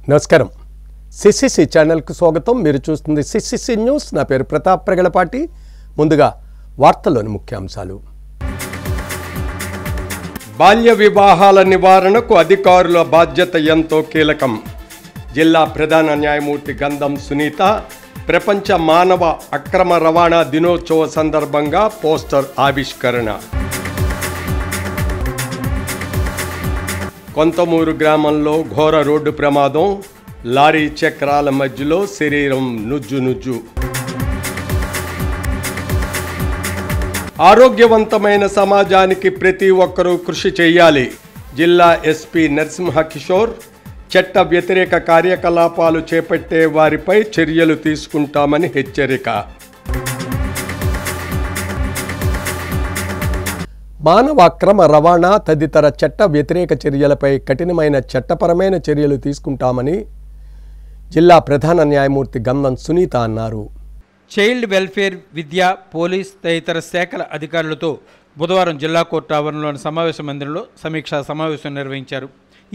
నమస్కారం. సిసిసి ఛానల్కు స్వాగతం. మీరు చూస్తుంది సిసిసి న్యూస్. నా పేరు ప్రతాప్ ప్రగలపాటి. ముందుగా వార్తల్లోని ముఖ్యాంశాలు. బాల్య వివాహాల నివారణకు అధికారుల బాధ్యత ఎంతో కీలకం. జిల్లా ప్రధాన న్యాయమూర్తి గంధం సునీత ప్రపంచ మానవ అక్రమ రవాణా దినోత్సవ సందర్భంగా పోస్టర్ ఆవిష్కరణ. కొంతమూరు గ్రామంలో ఘోర రోడ్డు ప్రమాదం. లారీ చక్రాల మధ్యలో శరీరం నుజ్జు. ఆరోగ్యవంతమైన సమాజానికి ప్రతి ఒక్కరూ కృషి చేయాలి. జిల్లా ఎస్పీ నరసింహ కిషోర్ చట్ట వ్యతిరేక కార్యకలాపాలు చేపట్టే వారిపై చర్యలు తీసుకుంటామని హెచ్చరిక. మానవ అక్రమ రవాణా తదితర చట్ట వ్యతిరేక చర్యలపై కఠినమైన చట్టపరమైన చర్యలు తీసుకుంటామని జిల్లా ప్రధాన న్యాయమూర్తి గంధం సునీత అన్నారు. చైల్డ్ వెల్ఫేర్, విద్య, పోలీస్ తదితర శాఖల అధికారులతో బుధవారం జిల్లా కోర్టు ఆవరణలోని సమావేశ మందిరంలో సమీక్షా సమావేశం నిర్వహించారు.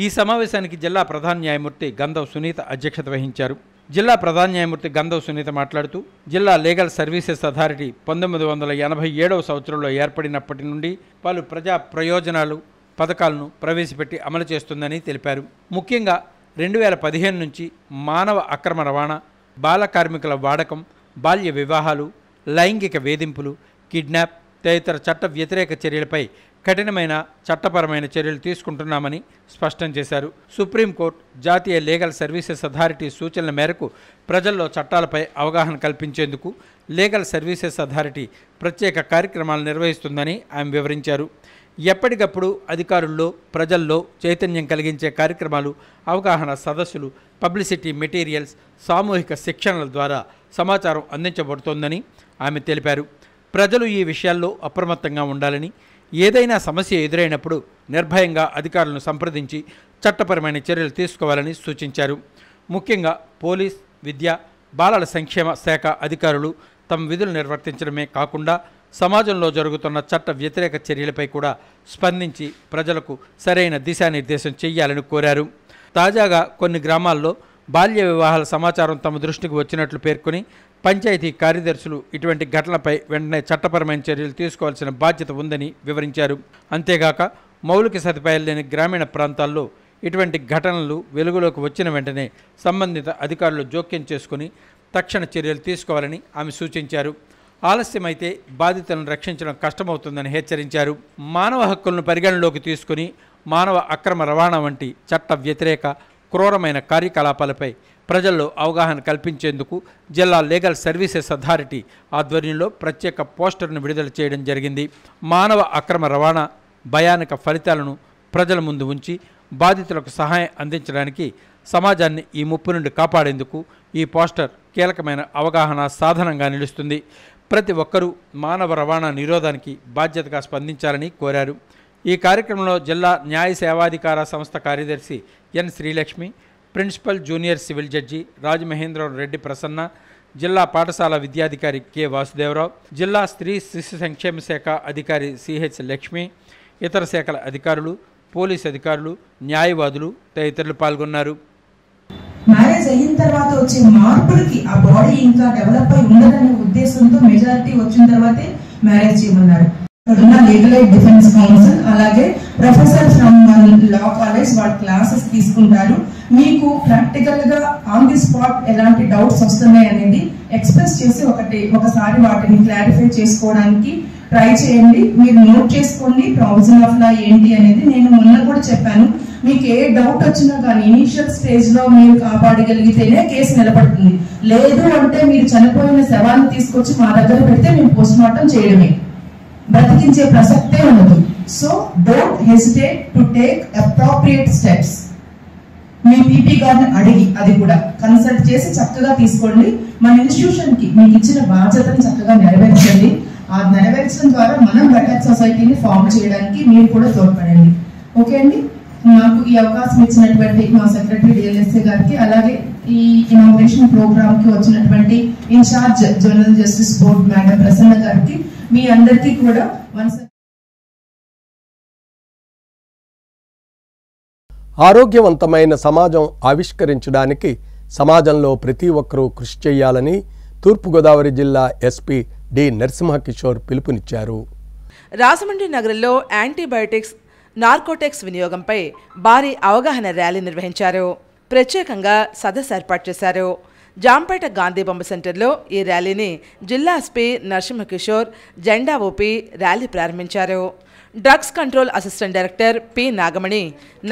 ఈ సమావేశానికి జిల్లా ప్రధాన న్యాయమూర్తి గంధం సునీత అధ్యక్షత వహించారు. జిల్లా ప్రధాన న్యాయమూర్తి గంధం సునీత మాట్లాడుతూ, జిల్లా లీగల్ సర్వీసెస్ అథారిటీ 1987వ సంవత్సరంలో ఏర్పడినప్పటి నుండి పలు ప్రజా ప్రయోజనాలు పథకాలను ప్రవేశపెట్టి అమలు చేస్తుందని తెలిపారు. ముఖ్యంగా 2015 నుంచి మానవ అక్రమ రవాణా, బాల కార్మికుల వాడకం, బాల్య వివాహాలు, లైంగిక వేధింపులు, కిడ్నాప్ తదితర చట్ట వ్యతిరేక చర్యలపై కఠినమైన చట్టపరమైన చర్యలు తీసుకుంటున్నామని స్పష్టం చేశారు. సుప్రీంకోర్టు, జాతీయ లీగల్ సర్వీసెస్ అథారిటీ సూచనల మేరకు ప్రజల్లో చట్టాలపై అవగాహన కల్పించేందుకు లీగల్ సర్వీసెస్ అథారిటీ ప్రత్యేక కార్యక్రమాలు నిర్వహిస్తుందని ఆమె వివరించారు. ఎప్పటికప్పుడు అధికారుల్లో, ప్రజల్లో చైతన్యం కలిగించే కార్యక్రమాలు, అవగాహన సదస్సులు, పబ్లిసిటీ మెటీరియల్స్, సామూహిక శిక్షణల ద్వారా సమాచారం అందించబడుతోందని ఆమె తెలిపారు. ప్రజలు ఈ విషయాల్లో అప్రమత్తంగా ఉండాలని, ఏదైనా సమస్య ఎదురైనప్పుడు నిర్భయంగా అధికారులను సంప్రదించి చట్టపరమైన చర్యలు తీసుకోవాలని సూచించారు. ముఖ్యంగా పోలీస్, విద్య, బాలల సంక్షేమ శాఖ అధికారులు తమ విధులు నిర్వర్తించడమే కాకుండా సమాజంలో జరుగుతున్న చట్ట వ్యతిరేక చర్యలపై కూడా స్పందించి ప్రజలకు సరైన దిశానిర్దేశం చేయాలని కోరారు. తాజాగా కొన్ని గ్రామాల్లో బాల్య వివాహాల సమాచారం తమ దృష్టికి వచ్చినట్లు పేర్కొని పంచాయతీ కార్యదర్శులు ఇటువంటి ఘటనలపై వెంటనే చట్టపరమైన చర్యలు తీసుకోవాల్సిన బాధ్యత ఉందని వివరించారు. అంతేగాక మౌలిక సదుపాయాలు లేని గ్రామీణ ప్రాంతాల్లో ఇటువంటి ఘటనలు వెలుగులోకి వచ్చిన వెంటనే సంబంధిత అధికారులు జోక్యం చేసుకుని తక్షణ చర్యలు తీసుకోవాలని ఆమె సూచించారు. ఆలస్యమైతే బాధితులను రక్షించడం కష్టమవుతుందని హెచ్చరించారు. మానవ హక్కులను పరిగణలోకి తీసుకుని మానవ అక్రమ రవాణా వంటి చట్ట వ్యతిరేక క్రూరమైన కార్యకలాపాలపై ప్రజల్లో అవగాహన కల్పించేందుకు జిల్లా లీగల్ సర్వీసెస్ అథారిటీ ఆధ్వర్యంలో ప్రత్యేక పోస్టర్ను విడుదల చేయడం జరిగింది. మానవ అక్రమ రవాణా భయానక ఫలితాలను ప్రజల ముందు ఉంచి బాధితులకు సహాయం అందించడానికి, సమాజాన్ని ఈ ముప్పు నుండి కాపాడేందుకు ఈ పోస్టర్ కీలకమైన అవగాహన సాధనంగా నిలుస్తుంది. ప్రతి ఒక్కరూ మానవ రవాణా నిరోధానికి బాధ్యతగా స్పందించాలని కోరారు. ఈ కార్యక్రమంలో జిల్లా న్యాయ సేవాధికార సంస్థ కార్యదర్శి N Srilakshmi, principal junior civil judge Rajamahendram Reddy Prasanna, జిల్లా పాఠశాల విద్యాధికారి కె వాసుదేవరావు, జిల్లా స్త్రీ శిశు సంక్షేమ శాఖ అధికారి సిహెచ్ లక్ష్మి, ఇతర శాఖల అధికారులు, పోలీస్ అధికారులు, న్యాయవాదులు తదితరులు పాల్గొన్నారు. మ్యారేజ్ అయిన తర్వాత వచ్చే మార్పులకి ఆ బాడీ ఇంకా డెవలప్ అయి ఉండదనే ఉద్దేశంతో మెజారిటీ వచ్చిన తర్వాతే మ్యారేజ్ చేయమన్నారు. లీగల్ ఎయిడ్ డిఫెన్స్ కౌన్సిల్ అలాగే ప్రొఫెసర్ ఫ్రమ్ లా కాలేజ్ వాళ్ళ క్లాసెస్ తీసుకుంటారు. మీకు ప్రాక్టికల్ గా ఆన్ ది స్పాట్ ఎలాంటి డౌట్స్ వస్తున్నాయి అనేది ఎక్స్ప్రెస్ చేసి ఒకసారి వాటిని క్లారిఫై చేసుకోవడానికి ట్రై చేయండి. మీరు నోట్ చేసుకోండి ప్రొవిజన్ ఆఫ్ లా ఏంటి అనేది. నేను మొన్న కూడా చెప్పాను, మీకు ఏ డౌట్ వచ్చినా కానీ ఇనీషియల్ స్టేజ్ లో మీరు కాపాడగలిగితేనే కేసు నిలబడుతుంది. లేదు అంటే మీరు చనిపోయిన శవాన్ని తీసుకొచ్చి మా దగ్గర పెడితే మేము పోస్ట్ మార్టం చేయడమే, బ్రతికించే ప్రసక్తే ఉండదు. So don't hesitate to take appropriate steps. Me PP గారిని అడిగి అది కూడా కన్సల్ట్ చేసి చక్కగా తీసుకోండి. మన ఇన్స్టిట్యూషన్ కి మీకు ఇచ్చిన బాధ్యతను చక్కగా నెరవేర్చండి. ఆ నెరవేర్చడం ద్వారా మనం బెటర్ సొసైటీని ఫామ్ చేయడానికి మీరు కూడా తోడ్పడండి. ఓకే అండి. నాకు ఈ అవకాశం ఇచ్చినటువంటి మా సెక్రటరీ డిఎల్ఎస్ఏ గారికి, అలాగే ఈ ఇనాగ్రేషన్ ప్రోగ్రామ్ కి వచ్చినటువంటి in charge general justice board madam Prasanna గారికి, మీ అందరికీ కూడా ఆరోగ్యవంతమైన సమాజం ఆవిష్కరించడానికి సమాజంలో ప్రతి ఒక్కరూ కృషి చేయాలని తూర్పుగోదావరి జిల్లా ఎస్పీ డి నరసింహకిషోర్ పిలుపునిచ్చారు. రాజమండ్రి నగరంలో యాంటీబయోటిక్స్, నార్కోటిక్స్ వినియోగంపై భారీ అవగాహన ర్యాలీ నిర్వహించారు. ప్రత్యేకంగా సదస్సు ఏర్పాటు చేశారు. జాంపేట గాంధీ బొమ్మ సెంటర్లో ఈ ర్యాలీని జిల్లా ఎస్పీ నరసింహకిషోర్ జెండా ఊపి ర్యాలీ ప్రారంభించారు. Drugs control assistant director P Nagamani,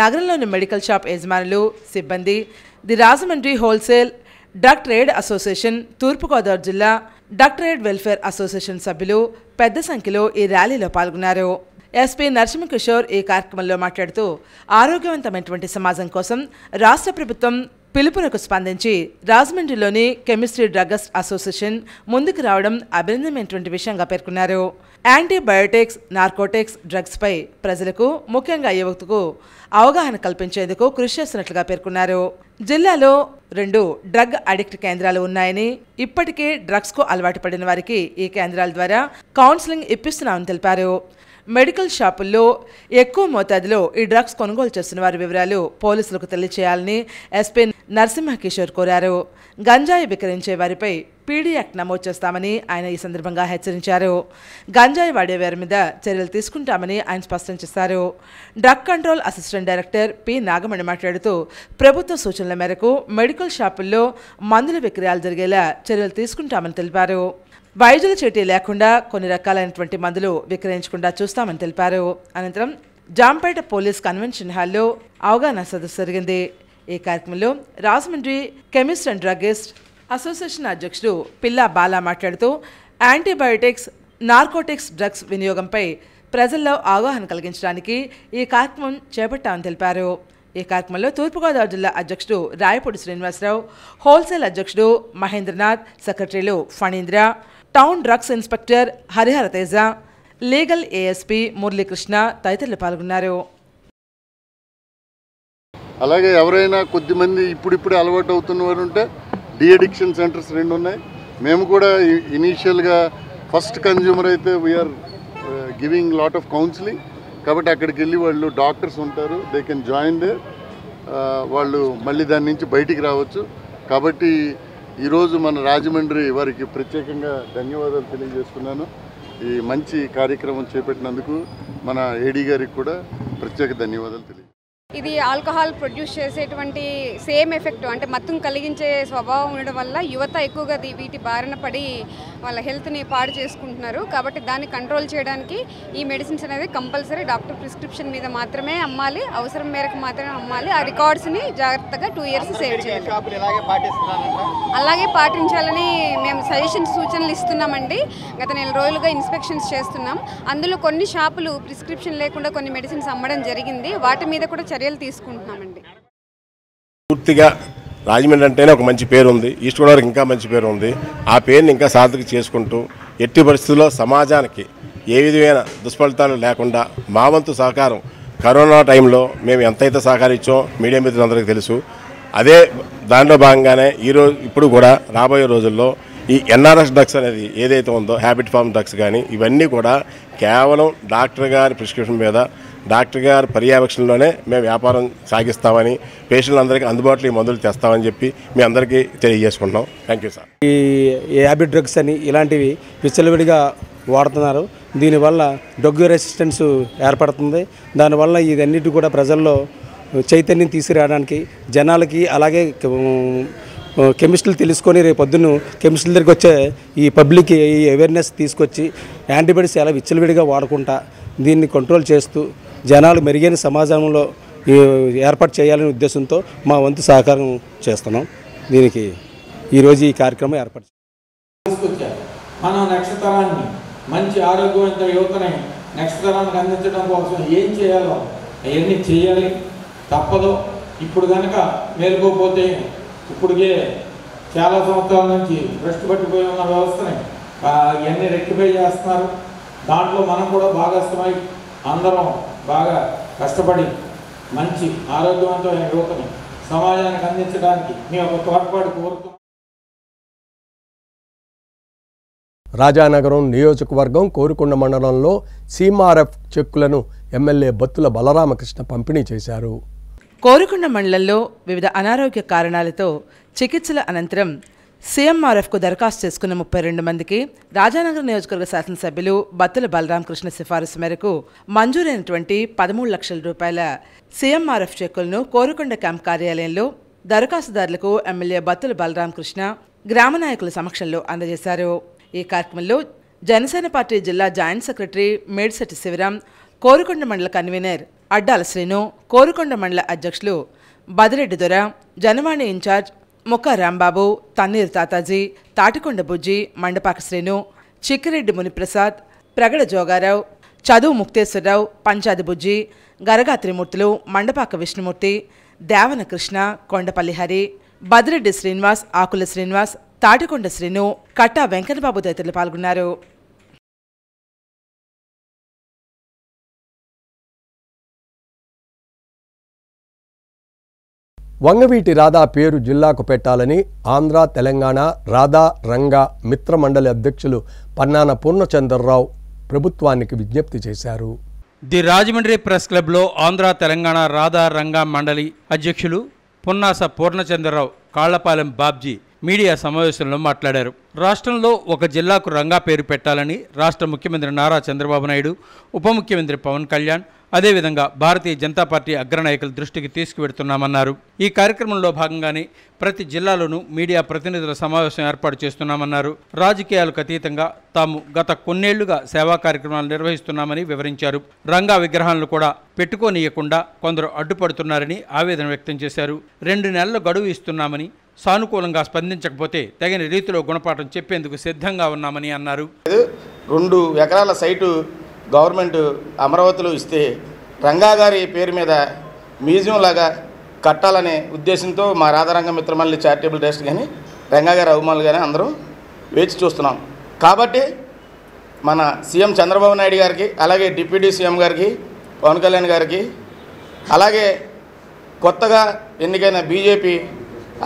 నగరంలోని మెడికల్ షాప్ యజమానులు, సిబ్బంది, the Rajahmundry wholesale drug trade association, Thoorpu Godavari జిల్లా డ్రగ్ ట్రేడ్ వెల్ఫేర్ అసోసియేషన్ సభ్యులు పెద్ద సంఖ్యలో ఈ ర్యాలీలో పాల్గొన్నారు. ఎస్పీ నరసింహకిషోర్ ఈ కార్యక్రమంలో మాట్లాడుతూ ఆరోగ్యవంతమైనటువంటి సమాజం కోసం రాష్ట్ర ప్రభుత్వం పిలుపునకు స్పందించి రాజమండ్రిలోని కెమిస్ట్రీ డ్రగ్గర్స్ అసోసియేషన్ ముందుకు రావడం అభినందనమైనటువంటి విషయంగా పేర్కొన్నారు. యాంటీబయోటిక్స్, నార్కోటిక్స్ డ్రగ్స్పై ప్రజలకు, ముఖ్యంగా యువతకు అవగాహన కల్పించేందుకు కృషి చేస్తున్నట్లుగా పేర్కొన్నారు. జిల్లాలో 2 డ్రగ్ అడిక్ట్ కేంద్రాలు ఉన్నాయని, ఇప్పటికే డ్రగ్స్కు అలవాటు పడిన వారికి ఈ కేంద్రాల ద్వారా కౌన్సిలింగ్ ఇప్పిస్తున్నామని తెలిపారు. మెడికల్ షాపుల్లో ఎక్కువ మోతాదులో ఈ డ్రగ్స్ కొనుగోలు చేస్తున్న వారి వివరాలు పోలీసులకు తెలియచేయాలని ఎస్పీ నరసింహకిషోర్ కోరారు. గంజాయి విక్రయించే వారిపై పీడీ యాక్ట్ నమోదు చేస్తామని ఆయన ఈ సందర్భంగా హెచ్చరించారు. గంజాయి వాడే వారి మీద చర్యలు తీసుకుంటామని ఆయన స్పష్టం చేశారు. Drug control assistant director P Nagamani మాట్లాడుతూ ప్రభుత్వ సూచనల మేరకు మెడికల్ షాపుల్లో మందుల విక్రయాలు జరిగేలా చర్యలు తీసుకుంటామని తెలిపారు. వైద్యుల చీటీ లేకుండా కొన్ని రకాలైనటువంటి మందులు విక్రయించకుండా చూస్తామని తెలిపారు. అనంతరం జాంపేట పోలీస్ కన్వెన్షన్ హాల్లో అవగాహన సదస్సు జరిగింది. ఈ కార్యక్రమంలో Rajahmundry chemist and druggist association అధ్యక్షుడు పిల్లా బాలా మాట్లాడుతూ యాంటీబయోటిక్స్, నార్కోటిక్స్ డ్రగ్స్ వినియోగంపై ప్రజల్లో అవగాహన కలిగించడానికి ఈ కార్యక్రమం చేపట్టామని తెలిపారు. ఈ కార్యక్రమంలో తూర్పుగోదావరి జిల్లా అధ్యక్షుడు రాయపూడి శ్రీనివాసరావు, హోల్సేల్ అధ్యక్షుడు మహేంద్రనాథ్, సెక్రటరీలు Phanindra, town drugs inspector Harihara Teja, legal ASP Muralikrishna తదితరులు పాల్గొన్నారు. అలాగే ఎవరైనా కొద్దిమంది ఇప్పుడిప్పుడే అలవాటు అవుతున్న వారు ఉంటే డి అడిక్షన్ సెంటర్స్ 2 ఉన్నాయి. మేము కూడా ఇనీషియల్గా ఫస్ట్ కన్జ్యూమర్ అయితే we are giving lot of counselling. కాబట్టి అక్కడికి వెళ్ళి వాళ్ళు డాక్టర్స్ ఉంటారు, దే కెన్ జాయిన్ దే, వాళ్ళు మళ్ళీ దాని నుంచి బయటికి రావచ్చు. కాబట్టి ఈరోజు మన రాజమండ్రి వారికి ప్రత్యేకంగా ధన్యవాదాలు తెలియజేస్తున్నాను. ఈ మంచి కార్యక్రమం చేపట్టినందుకు మన ఏడీ గారికి కూడా ప్రత్యేక ధన్యవాదాలు తెలియజేస్తున్నాను. ఇది ఆల్కహాల్ ప్రొడ్యూస్ చేసేటువంటి సేమ్ ఎఫెక్ట్, అంటే మత్తును కలిగించే స్వభావం ఉండడం వల్ల యువత ఎక్కువగా వీటి బారిన పడి వాళ్ళ హెల్త్ని పాడు చేసుకుంటున్నారు. కాబట్టి దాన్ని కంట్రోల్ చేయడానికి ఈ మెడిసిన్స్ అనేది కంపల్సరీ డాక్టర్ ప్రిస్క్రిప్షన్ మీద మాత్రమే అమ్మాలి, అవసరం మేరకు మాత్రమే అమ్మాలి. ఆ రికార్డ్స్ని జాగ్రత్తగా 2 years సేవ్ చేయాలి. అలాగే పాటించాలని మేము సూచనలు ఇస్తున్నామండి. గత 4 రోజులుగా ఇన్స్పెక్షన్స్ చేస్తున్నాం. అందులో కొన్ని షాపులు ప్రిస్క్రిప్షన్ లేకుండా కొన్ని మెడిసిన్స్ అమ్మడం జరిగింది. వాటి మీద కూడా చర్యలు తీసుకుంటున్నామండి. పూర్తిగా రాజమండ్రి అంటేనే ఒక మంచి పేరు ఉంది, ఈస్ట్ గోదావరికి ఇంకా మంచి పేరు ఉంది. ఆ పేరుని ఇంకా సార్థక చేసుకుంటూ ఎట్టి పరిస్థితుల్లో సమాజానికి ఏ విధమైన దుష్ఫలితాలు లేకుండా మా వంతు సహకారం కరోనా టైంలో మేము ఎంతైతే సహకరించామో మీడియా మిత్రులందరికీ తెలుసు. అదే దాంట్లో భాగంగానే ఇప్పుడు కూడా రాబోయే రోజుల్లో ఈ ఎన్ఆర్ఎస్ డ్రగ్స్ అనేది ఏదైతే ఉందో, హ్యాబిట్ ఫార్మ్ డ్రగ్స్ కానీ ఇవన్నీ కూడా కేవలం డాక్టర్ గారి ప్రిస్క్రిప్షన్ మీద, డాక్టర్ గారి పర్యవేక్షణలోనే మేము వ్యాపారం సాగిస్తామని, పేషెంట్లందరికీ అందుబాటులో ఈ మందులు తెస్తామని చెప్పి మీ అందరికీ తెలియజేసుకుంటున్నాం. Thank you sir. ఈ హ్యాబిట్ డ్రగ్స్ అని ఇలాంటివి విచ్చలవిడిగా వాడుతున్నారు. దీనివల్ల డ్రగ్ రెసిస్టెన్స్ ఏర్పడుతుంది. దానివల్ల ఇదన్నిటి కూడా ప్రజల్లో చైతన్యం తీసుకురావడానికి జనాలకి, అలాగే కెమిస్టులు తెలుసుకొని రేపు పొద్దున్న కెమిస్టుల దగ్గరికి వచ్చే ఈ పబ్లిక్ ఈ అవేర్నెస్ తీసుకొచ్చి యాంటీబయాటిక్స్ ఎలా విచ్చలవిడిగా వాడకుండా దీన్ని కంట్రోల్ చేస్తూ జనాలు మెరుగైన సమాజంలో ఏర్పాటు చేయాలనే ఉద్దేశంతో మా వంతు సహకారం చేస్తున్నాం. దీనికి ఈరోజు ఈ కార్యక్రమం ఏర్పాటు మనం నెక్స్ట్ తరాన్ని, మంచి ఆరోగ్యవంత యువతని నెక్స్ట్ తరానికి అందించడం కోసం ఏం చేయాలో అవన్నీ చేయాలి, తప్పదు. ఇప్పుడు కనుక మేలుకోకపోతే ఇప్పటికే చాలా సంవత్సరాల నుంచి భ్రష్టు పట్టిపోయి ఉన్న వ్యవస్థని ఇవన్నీ రెక్టిఫై చేస్తున్నారు. దాంట్లో మనం కూడా భాగస్వామై అందరం బాగా కష్టపడి మంచి ఆరోగ్యవంతమైన యువతని సమాజానికి అందించడానికి మీ ఒక తోడ్పాటు కోరుతున్నాం. రాజానగరం నియోజకవర్గం కోరుకొండ మండలంలో సీమార్ఎఫ్ చెక్కులను ఎమ్మెల్యే బత్తుల బలరామకృష్ణ పంపిణీ చేశారు. కోరుకొండ మండలంలో వివిధ అనారోగ్య కారణాలతో చికిత్సల అనంతరం సీఎంఆర్ఎఫ్కు దరఖాస్తు చేసుకున్న 32 మందికి రాజానగర్ నియోజకవర్గ శాసనసభ్యులు బత్తుల బలరామకృష్ణ సిఫారసు మేరకు మంజూరైనటువంటి 13 లక్షల రూపాయల సీఎంఆర్ఎఫ్ చెక్కులను కోరుకొండ క్యాంప్ కార్యాలయంలో దరఖాస్తుదారులకు ఎమ్మెల్యే బత్తుల బలరామకృష్ణ గ్రామ నాయకుల సమక్షంలో అందజేశారు. ఈ కార్యక్రమంలో జనసేన పార్టీ జిల్లా జాయింట్ సెక్రటరీ మేడిశెట్టి శివరాం, కోరుకొండ మండల కన్వీనర్ అడ్డాల శ్రీను, కోరుకొండ మండల అధ్యక్షులు బదిరెడ్డి దొర, జనవాణి ఇన్ఛార్జ్ ముక్క రాంబాబు, తన్నీరు తాతాజీ, తాటికొండ బుజ్జి, మండపాక శ్రీను, చిక్కిరెడ్డి మునిప్రసాద్, ప్రగడ జోగారావు, చదువు ముక్తేశ్వరరావు, పంచాది బుజ్జి, గరగా త్రిమూర్తులు, మండపాక విష్ణుమూర్తి, దేవన కృష్ణ, కొండపల్లి హరి, బదిరెడ్డి శ్రీనివాస్, ఆకుల శ్రీనివాస్, తాటికొండ శ్రీను, కట్టా వెంకటబాబు తదితరులు పాల్గొన్నారు. వంగవీటి రాధా పేరు జిల్లాకు పెట్టాలని ఆంధ్ర తెలంగాణ రాధా రంగా మిత్ర మండలి అధ్యక్షులు పన్నాన పూర్ణచంద్రరావు ప్రభుత్వానికి విజ్ఞప్తి చేశారు. ది రాజమండ్రి ప్రెస్ క్లబ్లో ఆంధ్ర తెలంగాణ రాధా రంగా మండలి అధ్యక్షులు పున్నాస పూర్ణచంద్రరావు కాళ్లపాలెం బాబ్జీ మీడియా సమావేశంలో మాట్లాడారు. రాష్ట్రంలో ఒక జిల్లాకు రంగా పేరు పెట్టాలని రాష్ట్ర ముఖ్యమంత్రి నారా చంద్రబాబు నాయుడు, ఉప ముఖ్యమంత్రి పవన్ కళ్యాణ్, అదేవిధంగా భారతీయ జనతా పార్టీ అగ్రనాయకుల దృష్టికి తీసుకువెడుతున్నామన్నారు. ఈ కార్యక్రమంలో భాగంగానే ప్రతి జిల్లాలోనూ మీడియా ప్రతినిధుల సమావేశం ఏర్పాటు చేస్తున్నామన్నారు. రాజకీయాలకు అతీతంగా తాము గత కొన్నేళ్లుగా సేవా కార్యక్రమాలు నిర్వహిస్తున్నామని వివరించారు. రంగా విగ్రహాలను కూడా పెట్టుకోనీయకుండా కొందరు అడ్డుపడుతున్నారని ఆవేదన వ్యక్తం చేశారు. 2 నెలల గడువు ఇస్తున్నామని, సానుకూలంగా స్పందించకపోతే తగిన రీతిలో గుణపాఠం చెప్పేందుకు సిద్ధంగా ఉన్నామని అన్నారు. 2 ఎకరాల సైటు గవర్నమెంట్ అమరావతిలో ఇస్తే రంగా గారి పేరు మీద మ్యూజియం లాగా కట్టాలనే ఉద్దేశంతో మా రాధారంగ మిత్రమల్లి చారిటబుల్ ట్రస్ట్ కానీ రంగా గారి అభిమానులు కానీ అందరూ వేచి చూస్తున్నాం. కాబట్టి మన సీఎం చంద్రబాబు నాయుడు గారికి, అలాగే డిప్యూటీ సీఎం గారికి, పవన్ కళ్యాణ్ గారికి, అలాగే కొత్తగా ఎన్నికైన బీజేపీ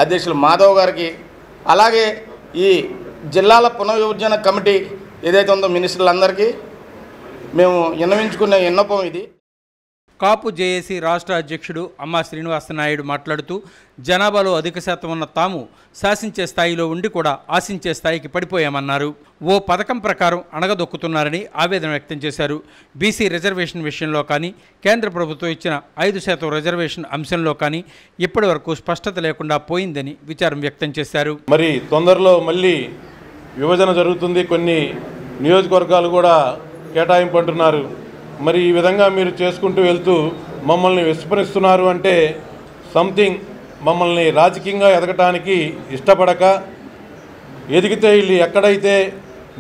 అధ్యక్షులు మాధవ్ గారికి, అలాగే ఈ జిల్లాల పునర్విభజన కమిటీ ఏదైతే ఉందో మినిస్టర్లందరికీ మేము విన్నవించుకున్న విన్నపం ఇది. కాపు జేఏసీ రాష్ట్ర అధ్యక్షుడు అమ్మా శ్రీనివాసనాయుడు మాట్లాడుతూ జనాభాలో అధిక శాతం ఉన్న తాము శాసించే స్థాయిలో ఉండి కూడా ఆశించే స్థాయికి పడిపోయామన్నారు. ఓ పథకం ప్రకారం అణగదొక్కుతున్నారని ఆవేదన వ్యక్తం చేశారు. బీసీ రిజర్వేషన్ విషయంలో కానీ, కేంద్ర ప్రభుత్వం ఇచ్చిన 5% రిజర్వేషన్ అంశంలో కానీ ఇప్పటి వరకు స్పష్టత లేకుండా పోయిందని విచారం వ్యక్తం చేశారు. మరి తొందరలో మళ్ళీ విభజన జరుగుతుంది, కొన్ని నియోజకవర్గాలు కూడా కేటాయింపు అంటున్నారు. మరి ఈ విధంగా మీరు చేసుకుంటూ వెళ్తూ మమ్మల్ని విస్మరిస్తున్నారు అంటే సంథింగ్ మమ్మల్ని రాజకీయంగా ఎదగటానికి ఇష్టపడక, ఎదిగితే వీళ్ళు ఎక్కడైతే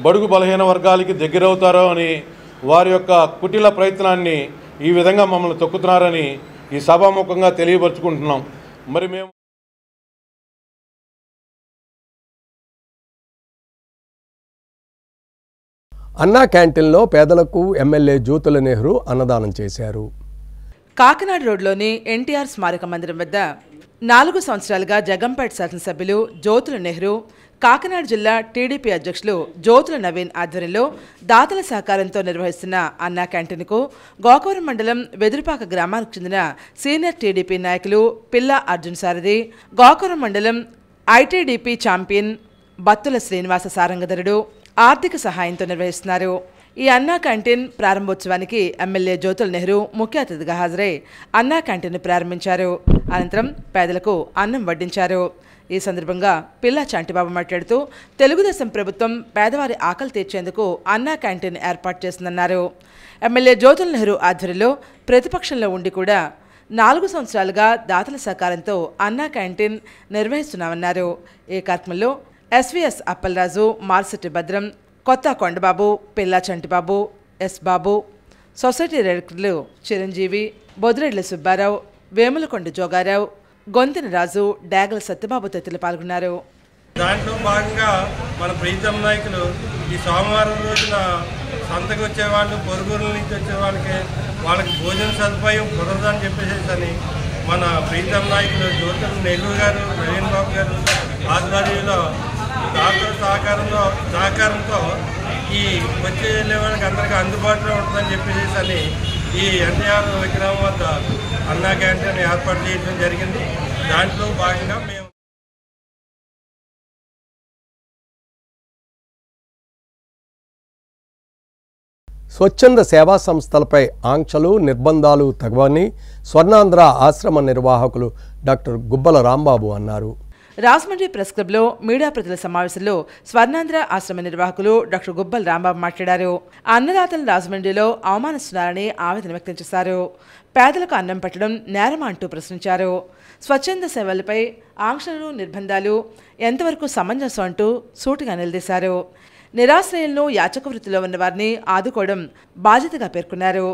బడుగు బలహీన వర్గాలకి దగ్గరవుతారో అని వారి యొక్క కుటిల ప్రయత్నాన్ని ఈ విధంగా మమ్మల్ని తొక్కుతున్నారని ఈ సభాముఖంగా తెలియపరుచుకుంటున్నాం. మరి మేము అన్నా క్యాంటీన్లో పేదలకు ఎమ్మెల్యే జ్యోతుల నెహ్రూ అన్నదానం చేశారు. కాకినాడ రోడ్లోని ఎన్టీఆర్ స్మారక మందిరం వద్ద 4 సంవత్సరాలుగా జగంపేట శాసనసభ్యులు జ్యోతుల నెహ్రూ, కాకినాడ జిల్లా టీడీపీ అధ్యక్షులు జ్యోతుల నవీన్ ఆధ్వర్యంలో దాతల సహకారంతో నిర్వహిస్తున్న అన్నా క్యాంటీన్కు గోకవరం మండలం వెదురుపాక గ్రామానికి చెందిన సీనియర్ టీడీపీ నాయకులు పిల్లా అర్జున్ సారథి, గోకవరం మండలం ఐటీడీపీ ఛాంపియన్ బత్తుల శ్రీనివాస సారంగధరుడు ఆర్థిక సహాయంతో నిర్వహిస్తున్నారు. ఈ అన్నా క్యాంటీన్ ప్రారంభోత్సవానికి ఎమ్మెల్యే జ్యోతుల నెహ్రూ ముఖ్య అతిథిగా హాజరై అన్నా క్యాంటీన్ను ప్రారంభించారు. అనంతరం పేదలకు అన్నం వడ్డించారు. ఈ సందర్భంగా పిల్లా చంటిబాబు మాట్లాడుతూ తెలుగుదేశం ప్రభుత్వం పేదవారి ఆకలి తీర్చేందుకు అన్నా క్యాంటీన్ ఏర్పాటు చేసిందన్నారు. ఎమ్మెల్యే జ్యోతుల నెహ్రూ ఆధ్వర్యంలో ప్రతిపక్షంలో ఉండి కూడా 4 సంవత్సరాలుగా దాతల సహకారంతో అన్నా క్యాంటీన్ నిర్వహిస్తున్నామన్నారు. ఈ కార్యక్రమంలో ఎస్వీఎస్ అప్పలరాజు, మార్సెట్టి భద్రం, కొత్త కొండబాబు, పిల్లా చంటిబాబు, ఎస్ బాబు, సొసైటీ డైరెక్టర్లు చిరంజీవి, బొదిరెడ్ల సుబ్బారావు, వేములకొండ జోగారావు, గొంతిన రాజు, డాగల సత్యబాబు తదితరులు పాల్గొన్నారు. దాంట్లో భాగంగా మన ప్రీతం నాయకులు ఈ సోమవారం రోజున సంతకు వచ్చేవాళ్ళు, పొరుగురుల నుంచి వచ్చే వాళ్ళకి భోజన సదుపాయం కుదరదని చెప్పేసి మన ప్రీతం నాయకులు జ్యోతుల నెహ్రూ గారు, నవీన్ బాబు గారు ఆధ్వర్యంలో దాతల సహకారంతో ఈ వచ్చే వెళ్ళే వాళ్ళకి అందరికీ అందుబాటులో ఉంటుందని చెప్పేసి ఈ ఎన్టీఆర్ విగ్రహం వద్ద అన్నా క్యాంటీన్ ఏర్పాటు చేయడం జరిగింది. దాంట్లో భాగంగా మేము స్వచ్ఛంద సేవా సంస్థలపై ఆంక్షలు నిర్బంధాలు తగవని స్వర్ణాంధ్ర ఆశ్రమ నిర్వాహకులు డాక్టర్ గుబ్బల రాంబాబు అన్నారు. రాజమండ్రి ప్రెస్ క్లబ్లో మీడియా ప్రతినిధుల సమావేశంలో స్వర్ణాంధ్ర ఆశ్రమ నిర్వాహకులు డాక్టర్ గుబ్బల రాంబాబు మాట్లాడారు. అన్నదాతలు రాజమండ్రిలో అవమానిస్తున్నారని ఆవేదన వ్యక్తం చేశారు. పేదలకు అన్నం పెట్టడం నేరమా అంటూ ప్రశ్నించారు. స్వచ్ఛంద సేవలపై ఆంక్షలు నిర్బంధాలు ఎంతవరకు సమంజసం అంటూ సూటిగా నిలదీశారు. నిరాశ్రయులను యాచక వృత్తిలో ఉన్న వారిని ఆదుకోవడం బాధ్యతగా పేర్కొన్నారు.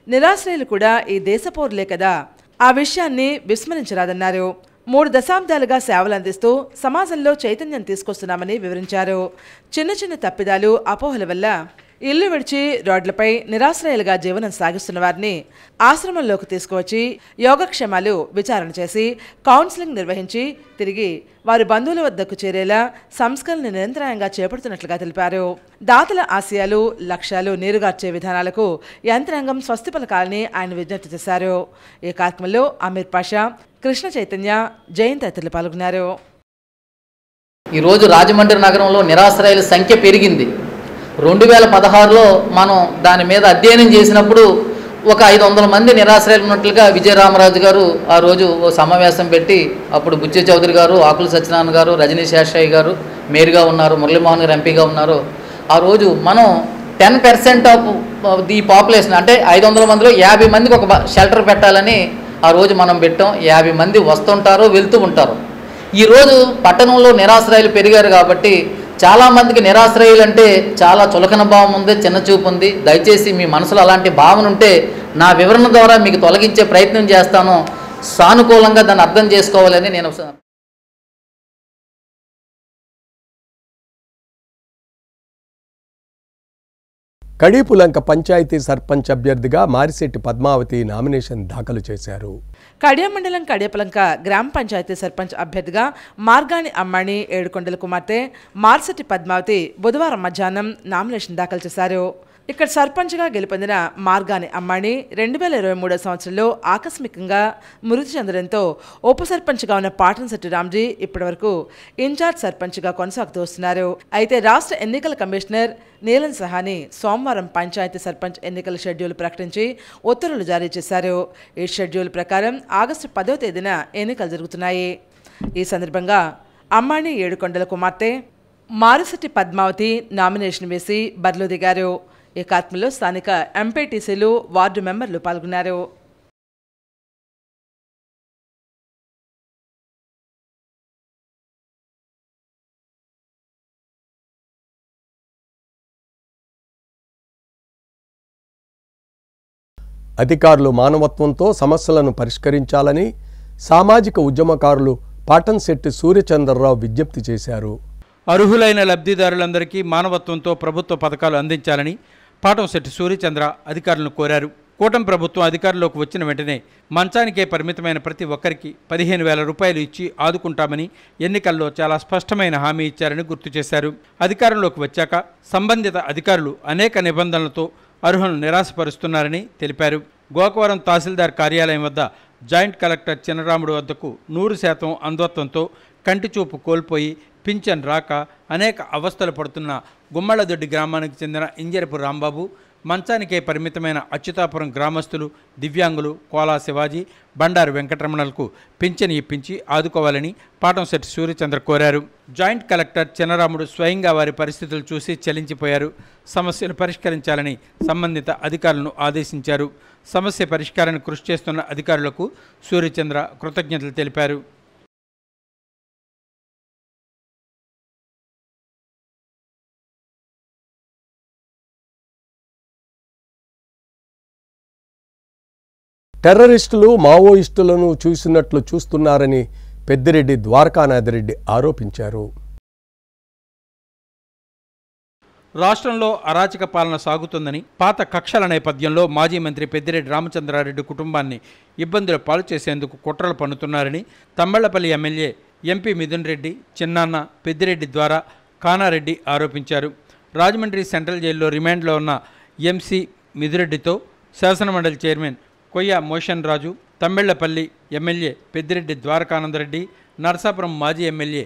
నిరాశ్రయులు కూడా ఈ దేశ పౌరులే కదా, ఆ విషయాన్ని విస్మరించరాదన్నారు. 3 దశాబ్దాలుగా సేవలు అందిస్తూ సమాజంలో చైతన్యం తీసుకొస్తున్నామని వివరించారు. చిన్న చిన్న తప్పిదాలు అపోహల వల్ల ఇల్లు విడిచి రోడ్లపై నిరాశ్రయులుగా జీవనం సాగిస్తున్న వారిని ఆశ్రమంలోకి తీసుకువచ్చి యోగక్షేమాలు విచారణ చేసి కౌన్సిలింగ్ నిర్వహించి తిరిగి వారి బంధువుల వద్దకు చేరేలా సంస్కరణ నిరంతరాయంగా చేపడుతున్నట్లుగా తెలిపారు. దాతల ఆశయాలు లక్ష్యాలు నీరుగార్చే విధానాలకు యంత్రాంగం స్వస్తి పలకాలని ఆయన విజ్ఞప్తి చేశారు. ఈ కార్యక్రమంలో అమీర్ పాషా, కృష్ణ చైతన్య, జయంత్ తదితరులు పాల్గొన్నారు. ఈరోజు రాజమండ్రి నగరంలో నిరాశ్రయుల సంఖ్య పెరిగింది. 2016లో మనం దాని మీద అధ్యయనం చేసినప్పుడు ఒక 500 మంది నిరాశ్రయులు ఉన్నట్లుగా విజయరామరాజు గారు ఆ రోజు ఓ సమావేశం పెట్టి, అప్పుడు బుచ్చే చౌదరి గారు, ఆకుల సత్యనారాయణ గారు, రజనీ శేషయ్య గారు మేయర్గా ఉన్నారు, మురళీమోహన్ గారు ఎంపీగా ఉన్నారు. ఆ రోజు మనం 10% ఆఫ్ ది పాపులేషన్ అంటే 500 మందిలో 50 మందికి ఒక షెల్టర్ పెట్టాలని ఆ రోజు మనం పెట్టాం. 50 మంది వస్తుంటారు, వెళ్తూ ఉంటారు. ఈరోజు పట్టణంలో నిరాశ్రయులు పెరిగారు కాబట్టి చాలామందికి నిరాశ్రయులు అంటే చాలా చులకన భావం ఉంది, చిన్న చూపు ఉంది. దయచేసి మీ మనసులో అలాంటి భావన ఉంటే నా వివరణ ద్వారా మీకు తొలగించే ప్రయత్నం చేస్తాను. సానుకూలంగా దాన్ని అర్థం చేసుకోవాలని నేను కడీపులంక పంచాయతీ సర్పంచ్ అభ్యర్థిగా మారిశెట్టి పద్మావతి నామినేషన్ దాఖలు చేశారు. కడియం మండలం కడియపలంక గ్రామ పంచాయతీ సర్పంచ్ అభ్యర్థిగా మార్గాని అమ్మాణి ఏడుకొండల కుమార్తె మారిశెట్టి పద్మావతి బుధవారం మధ్యాహ్నం నామినేషన్ దాఖలు చేశారు. ఇక్కడ సర్పంచ్గా గెలుపొందిన మార్గాని అమ్మాణి 2023 సంవత్సరంలో ఆకస్మికంగా మృతి చెందడంతో ఉప సర్పంచ్గా ఉన్న పాటంశెట్టి రామ్జీ ఇప్పటివరకు ఇన్ఛార్జ్ సర్పంచ్గా కొనసాగుతూ వస్తున్నారు. అయితే రాష్ట్ర ఎన్నికల కమిషనర్ నీలం సహాని సోమవారం పంచాయతీ సర్పంచ్ ఎన్నికల షెడ్యూల్ ప్రకటించి ఉత్తర్వులు జారీ చేశారు. ఈ షెడ్యూల్ ప్రకారం ఆగస్టు 10వ తేదీన ఎన్నికలు జరుగుతున్నాయి. ఈ సందర్భంగా అమ్మాణి ఏడుకొండల కుమార్తె మారిశెట్టి పద్మావతి నామినేషన్ వేసి బరిలో దిగారు. ఈ కార్యక్రమంలో స్థానిక ఎంపీటీసీలు, వార్డు మెంబర్లు పాల్గొన్నారు. అధికారులు మానవత్వంతో సమస్యలను పరిష్కరించాలని సామాజిక ఉద్యమకారులు పాటంశెట్టి సూర్యచంద్రరావు విజ్ఞప్తి చేశారు. అర్హులైన లబ్ధిదారులందరికీ మానవత్వంతో ప్రభుత్వ పథకాలు అందించాలని పాటంశెట్టి సూర్యచంద్ర అధికారులను కోరారు. కూటమి ప్రభుత్వం అధికారంలోకి వచ్చిన వెంటనే మంచానికే పరిమితమైన ప్రతి ఒక్కరికి 15,000 రూపాయలు ఇచ్చి ఆదుకుంటామని ఎన్నికల్లో చాలా స్పష్టమైన హామీ ఇచ్చారని గుర్తు చేశారు. అధికారంలోకి వచ్చాక సంబంధిత అధికారులు అనేక నిబంధనలతో అర్హులను నిరాశపరుస్తున్నారని తెలిపారు. గోకవరం తహసీల్దార్ కార్యాలయం వద్ద జాయింట్ కలెక్టర్ చిన్నరాముడు వద్దకు 100% అంధత్వంతో కంటిచూపు కోల్పోయి పింఛన్ రాక అనేక అవస్థలు పడుతున్న గుమ్మళ్ళదొడ్డి గ్రామానికి చెందిన ఇంజరపు రాంబాబు, మంచానికే పరిమితమైన అచ్యుతాపురం గ్రామస్తులు, దివ్యాంగులు కోలా శివాజీ, బండారు వెంకటరమణలకు పింఛన్ ఇప్పించి ఆదుకోవాలని పాటంశెట్టి సూర్యచంద్ర కోరారు. జాయింట్ కలెక్టర్ చిన్నరాముడు స్వయంగా వారి పరిస్థితులు చూసి చలించిపోయారు. సమస్యలు పరిష్కరించాలని సంబంధిత అధికారులను ఆదేశించారు. సమస్య పరిష్కారానికి కృషి చేస్తున్న అధికారులకు సూర్యచంద్ర కృతజ్ఞతలు తెలిపారు. టెర్రరిస్టులు మావోయిస్టులను చూసినట్లు చూస్తున్నారని పెద్దిరెడ్డి ద్వారకానాథరెడ్డి ఆరోపించారు. రాష్ట్రంలో అరాచక పాలన సాగుతుందని, పాత కక్షల నేపథ్యంలో మాజీ మంత్రి పెద్దిరెడ్డి రామచంద్రారెడ్డి కుటుంబాన్ని ఇబ్బందుల పాలు చేసేందుకు కుట్రలు పన్నుతున్నారని తంబళ్లపల్లి ఎమ్మెల్యే ఎంపీ మిథున్ రెడ్డి, చిన్నాన్న పెద్దిరెడ్డి ద్వారా కానారెడ్డి ఆరోపించారు. రాజమండ్రి సెంట్రల్ జైల్లో రిమాండ్లో ఉన్న ఎంసీ మిథురెడ్డితో శాసనమండలి చైర్మన్ కొయ్య మోషన్ రాజు, తమ్మెళ్లపల్లి ఎమ్మెల్యే పెద్దిరెడ్డి ద్వారకానందరెడ్డి, నరసాపురం మాజీ ఎమ్మెల్యే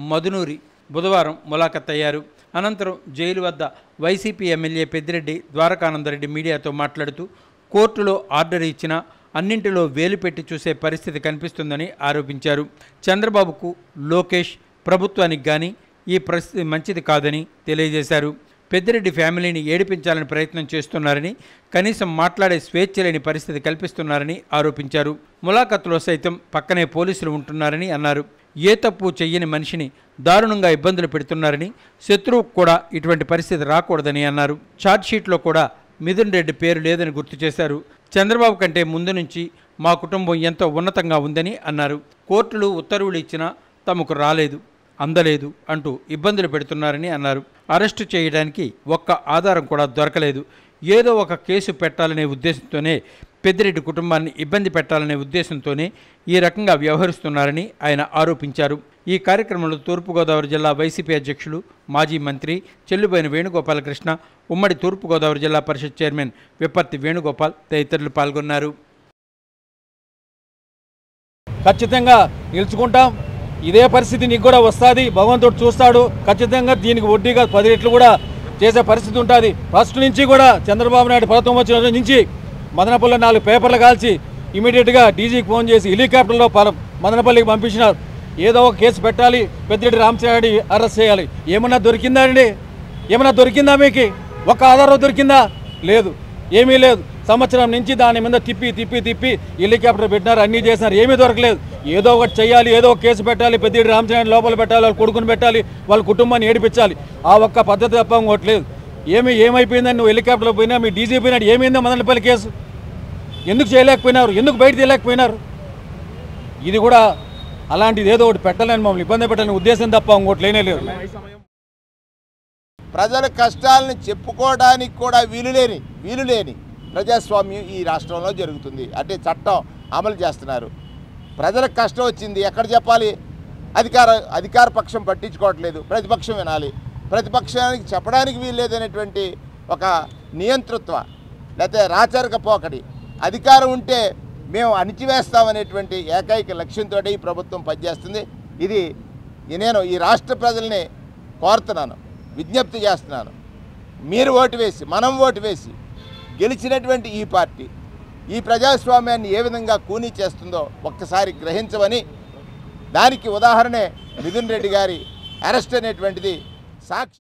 మధునూరి బుధవారం ములాఖత్ అయ్యారు. అనంతరం జైలు వద్ద వైసీపీ ఎమ్మెల్యే పెద్దిరెడ్డి ద్వారకానందరెడ్డి మీడియాతో మాట్లాడుతూ కోర్టులో ఆర్డర్ ఇచ్చినా అన్నింటిలో వేలు పెట్టి చూసే పరిస్థితి కనిపిస్తుందని ఆరోపించారు. చంద్రబాబుకు, లోకేష్ ప్రభుత్వానికి కానీ ఈ పరిస్థితి మంచిది కాదని తెలియజేశారు. పెద్దిరెడ్డి ఫ్యామిలీని ఏడిపించాలని ప్రయత్నం చేస్తున్నారని, కనీసం మాట్లాడే స్వేచ్ఛ లేని పరిస్థితి కల్పిస్తున్నారని ఆరోపించారు. ములాఖత్తులో సైతం పక్కనే పోలీసులు ఉంటున్నారని అన్నారు. ఏ తప్పు చెయ్యని మనిషిని దారుణంగా ఇబ్బందులు పెడుతున్నారని, శత్రువుకు కూడా ఇటువంటి పరిస్థితి రాకూడదని అన్నారు. ఛార్జ్షీట్లో కూడా మిథున్ రెడ్డి పేరు లేదని గుర్తు చేశారు. చంద్రబాబు కంటే ముందు నుంచి మా కుటుంబం ఎంతో ఉన్నతంగా ఉందని అన్నారు. కోర్టులు ఉత్తర్వులు ఇచ్చినా తమకు రాలేదు, అందలేదు అంటూ ఇబ్బందులు పెడుతున్నారని అన్నారు. అరెస్టు చేయడానికి ఒక్క ఆధారం కూడా దొరకలేదు. ఏదో ఒక కేసు పెట్టాలనే ఉద్దేశంతోనే, పెద్దిరెడ్డి కుటుంబాన్ని ఇబ్బంది పెట్టాలనే ఉద్దేశంతోనే ఈ రకంగా వ్యవహరిస్తున్నారని ఆయన ఆరోపించారు. ఈ కార్యక్రమంలో తూర్పుగోదావరి జిల్లా వైసీపీ అధ్యక్షులు, మాజీ మంత్రి చెల్లుబోయిన వేణుగోపాలకృష్ణ, ఉమ్మడి తూర్పుగోదావరి జిల్లా పరిషత్ చైర్మన్ విప్పర్తి వేణుగోపాల్ తదితరులు పాల్గొన్నారు. ఖచ్చితంగా నిలుచుకుంటాం. ఇదే పరిస్థితి నీకు కూడా వస్తుంది, భగవంతుడు చూస్తాడు. ఖచ్చితంగా దీనికి వడ్డీగా 10 రెట్లు కూడా చేసే పరిస్థితి ఉంటుంది. ఫస్ట్ నుంచి కూడా చంద్రబాబు నాయుడు ప్రభుత్వం వచ్చిన నుంచి మదనపల్లిలో 4 పేపర్లు కాల్చి ఇమీడియట్గా డీజీకి ఫోన్ చేసి హెలికాప్టర్లో మదనపల్లికి పంపించినారు. ఏదో ఒక కేసు పెట్టాలి, పెద్దిరెడ్డి రామచంద్రారెడ్డి అరెస్ట్ చేయాలి. ఏమన్నా దొరికిందా అండి? ఏమన్నా దొరికిందా? మీకు ఒక్క ఆధారం దొరికిందా? లేదు, ఏమీ లేదు. సంవత్సరం నుంచి దాని మీద తిప్పి హెలికాప్టర్ పెట్టినారు, అన్నీ చేసినారు, ఏమీ దొరకలేదు. ఏదో ఒకటి చేయాలి, ఏదో ఒక కేసు పెట్టాలి, పెద్దిరెడ్డి రామచంద్రారెడ్డి లోపల పెట్టాలి, వాళ్ళ కొడుకుని పెట్టాలి, వాళ్ళ కుటుంబాన్ని ఏడిపించాలి. ఆ ఒక్క పద్ధతి తప్ప ఇంకోట్లేదు. ఏమైపోయిందని నువ్వు హెలికాప్టర్లో పోయినా, మీ డీజీ పోయినాడు, ఏమైందో మదనపల్లి కేసు? ఎందుకు చేయలేకపోయినారు? ఎందుకు బయట తీయలేకపోయినారు? ఇది కూడా అలాంటిది ఏదో ఒకటి పెట్టాలని, మమ్మల్ని ఇబ్బంది పెట్టాలని ఉద్దేశం తప్ప ఇంకోటి లేనే లేదు. ప్రజల కష్టాలను చెప్పుకోవడానికి కూడా వీలులేని ప్రజాస్వామ్యం ఈ రాష్ట్రంలో జరుగుతుంది. అంటే చట్టం అమలు చేస్తున్నారు. ప్రజలకు కష్టం వచ్చింది, ఎక్కడ చెప్పాలి? అధికార పక్షం పట్టించుకోవట్లేదు, ప్రతిపక్షం వినాలి. ప్రతిపక్షానికి చెప్పడానికి వీల్లేదనేటువంటి ఒక నియంతృత్వ లేకపోతే రాచరిక పోకడి, అధికారం ఉంటే మేము అణిచివేస్తామనేటువంటి ఏకైక లక్ష్యంతో ఈ ప్రభుత్వం పనిచేస్తుంది. ఇది నేను ఈ రాష్ట్ర ప్రజల్ని కోరుతున్నాను, విజ్ఞప్తి చేస్తున్నాను. మీరు ఓటు వేసి, మనం ఓటు వేసి గెలిచినటువంటి ఈ పార్టీ ఈ ప్రజాస్వామ్యాన్ని ఏ విధంగా కూనీ చేస్తుందో ఒక్కసారి గ్రహించమని, దానికి ఉదాహరణే మిథున్ రెడ్డి గారి అరెస్ట్ అనేటువంటిది సాక్షి.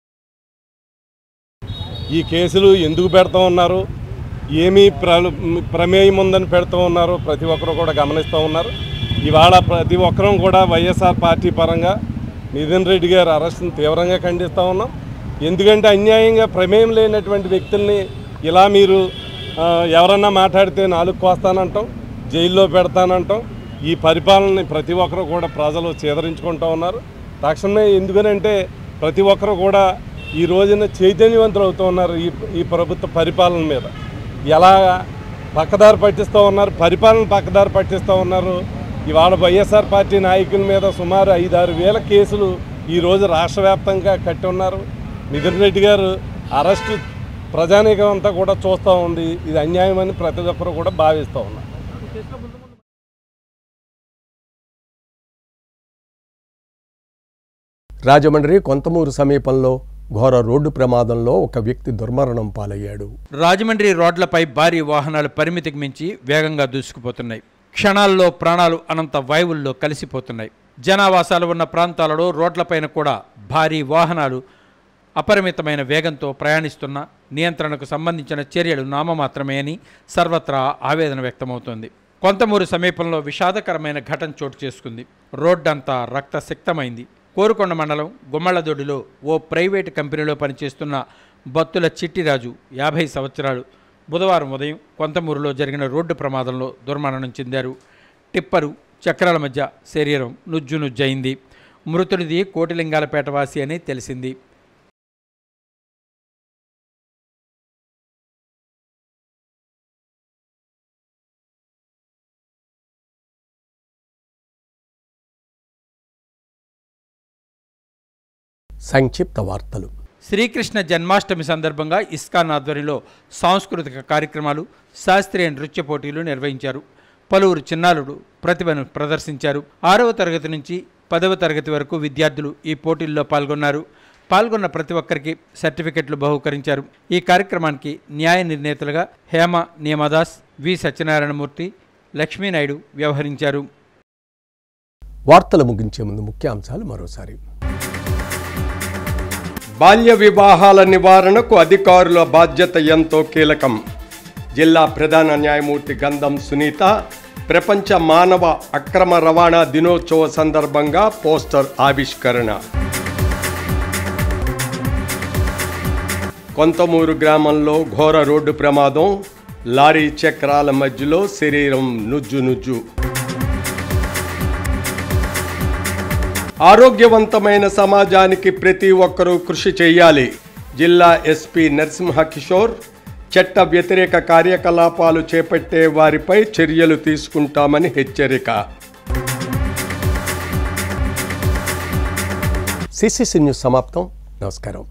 ఈ కేసులు ఎందుకు పెడతా ఉన్నారు, ఏమీ ప్రమేయం ఉందని పెడుతూ ఉన్నారు, ప్రతి ఒక్కరు కూడా గమనిస్తూ ఉన్నారు. ఇవాళ ప్రతి ఒక్కరూ కూడా వైఎస్ఆర్ పార్టీ పరంగా మిథున్ రెడ్డి గారి అరెస్ట్ని తీవ్రంగా ఖండిస్తూ ఉన్నాం. ఎందుకంటే అన్యాయంగా ప్రమేయం లేనటువంటి వ్యక్తుల్ని ఇలా మీరు ఎవరన్నా మాట్లాడితే 4 కోస్తానంటాం, జైల్లో పెడతానంటాం. ఈ పరిపాలనని ప్రతి ఒక్కరు కూడా ప్రజలు చేదరించుకుంటూ ఉన్నారు. తక్షణమే ఎందుకనంటే ప్రతి ఒక్కరు కూడా ఈ రోజున చైతన్యవంతులు అవుతూ ఉన్నారు. ఈ ప్రభుత్వ పరిపాలన మీద ఎలా పక్కదారి పట్టిస్తూ ఉన్నారు, పరిపాలన పక్కదారి పట్టిస్తూ ఉన్నారు. ఇవాళ వైఎస్ఆర్ పార్టీ నాయకుల మీద సుమారు 5-6 వేల కేసులు ఈరోజు రాష్ట్ర వ్యాప్తంగా కట్టి ఉన్నారు. మిథున్ రెడ్డి గారు అరెస్టు ప్రజానీకం అంతా కూడా చూస్తూ ఉంది. ఇది అన్యాయమని ప్రతి ఒక్కరు కూడా భావిస్తూ ఉన్నారు. రాజమండ్రి కొంతమూరు సమీపంలో ఘోర రోడ్డు ప్రమాదంలో ఒక వ్యక్తి దుర్మరణం పాలయ్యాడు. రాజమండ్రి రోడ్లపై భారీ వాహనాలు పరిమితికి మించి వేగంగా దూసుకుపోతున్నాయి. క్షణాల్లో ప్రాణాలు అనంత వాయువుల్లో కలిసిపోతున్నాయి. జనావాసాలు ఉన్న ప్రాంతాలలో రోడ్లపైన కూడా భారీ వాహనాలు అపరిమితమైన వేగంతో ప్రయాణిస్తున్న నియంత్రణకు సంబంధించిన చర్యలు నామమాత్రమే అని సర్వత్రా ఆవేదన వ్యక్తమవుతోంది. కొంతమూరు సమీపంలో విషాదకరమైన ఘటన చోటు చేసుకుంది. రోడ్డంతా రక్తసిక్తమైంది. కోరుకొండ మండలం గుమ్మళ్లదొడ్డిలో ఓ ప్రైవేటు కంపెనీలో పనిచేస్తున్న బత్తుల చిట్టిరాజు 50 సంవత్సరాలు బుధవారం ఉదయం కొంతమూరులో జరిగిన రోడ్డు ప్రమాదంలో దుర్మరణం చెందారు. టిప్పరు చక్రాల మధ్య శరీరం నుజ్జునుజ్జయింది. మృతుడిది కోటిలింగాలపేట వాసి అని తెలిసింది. సంక్షిప్త వార్తలు. శ్రీకృష్ణ జన్మాష్టమి సందర్భంగా ఇస్కాన్ ఆధ్వర్యంలో సాంస్కృతిక కార్యక్రమాలు, శాస్త్రీయ నృత్య పోటీలు నిర్వహించారు. పలువురు చిన్నారులు ప్రతిభను ప్రదర్శించారు. 6వ తరగతి నుంచి 10వ తరగతి వరకు విద్యార్థులు ఈ పోటీల్లో పాల్గొన్నారు. పాల్గొన్న ప్రతి ఒక్కరికి సర్టిఫికెట్లు బహూకరించారు. ఈ కార్యక్రమానికి న్యాయ నిర్ణేతలుగా హేమ నియమదాస్, వి సత్యనారాయణమూర్తి, లక్ష్మీనాయుడు వ్యవహరించారు. వార్తలు ముగించే ముందు ముఖ్యాంశాలు మరోసారి. బాల్య వివాహాల నివారణకు అధికారుల బాధ్యత ఎంతో కీలకం. జిల్లా ప్రధాన న్యాయమూర్తి గంధం సునీత ప్రపంచ మానవ అక్రమ రవాణా దినోత్సవ సందర్భంగా పోస్టర్ ఆవిష్కరణ. కొంతమూరు గ్రామంలో ఘోర రోడ్డు ప్రమాదం, లారీ చక్రాల మధ్యలో శరీరం నుజ్జు. ఆరోగ్యవంతమైన సమాజానికి ప్రతి ఒక్కరూ కృషి చేయాలి. జిల్లా ఎస్పీ నరసింహ కిషోర్ చట్ట వ్యతిరేక కార్యకలాపాలు చేపట్టే వారిపై చర్యలు తీసుకుంటామని హెచ్చరిక. సిసిసి న్యూస్ సమాప్తం. నమస్కారం.